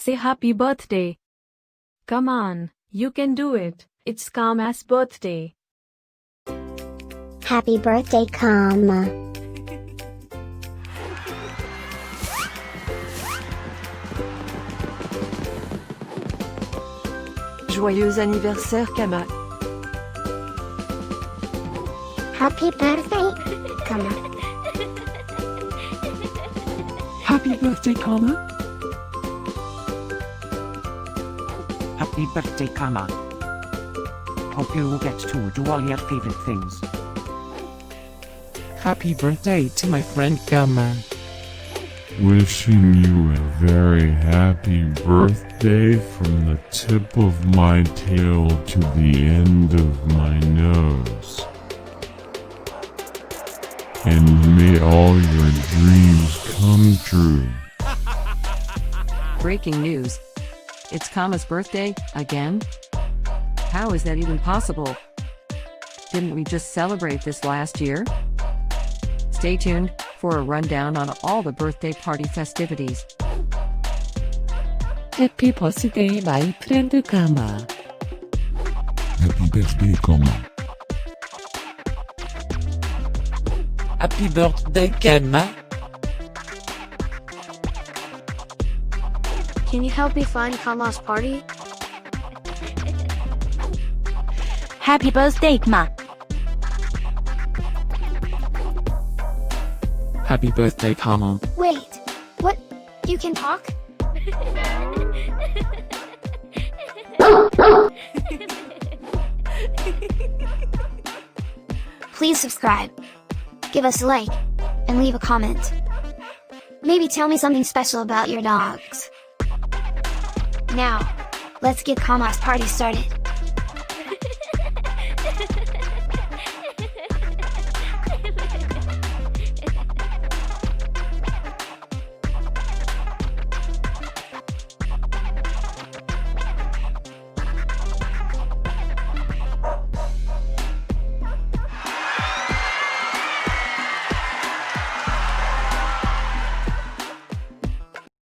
Say happy birthday. Come on, you can do it. It's Kamma'ya's birthday. Happy birthday, Kamma. Joyeux anniversaire, Kamma. Happy birthday, Kamma. Happy birthday, Kamma. Happy birthday, Kamma. Hope you will get to do all your favorite things. Happy birthday to my friend Kamma. Wishing you a very happy birthday from the tip of my tail to the end of my nose. And may all your dreams come true. Breaking news. It's Kamma's birthday, again? How is that even possible? Didn't we just celebrate this last year? Stay tuned for a rundown on all the birthday party festivities. Happy birthday, my friend Kamma. Happy birthday, Kamma. Happy birthday, Kamma. Can you help me find Kamma's party? Happy birthday, Kamma. Happy birthday, Kamma. Wait, what? You can talk? Please subscribe, give us a like, and leave a comment. Maybe tell me something special about your dogs. Now, let's get Kamma's party started.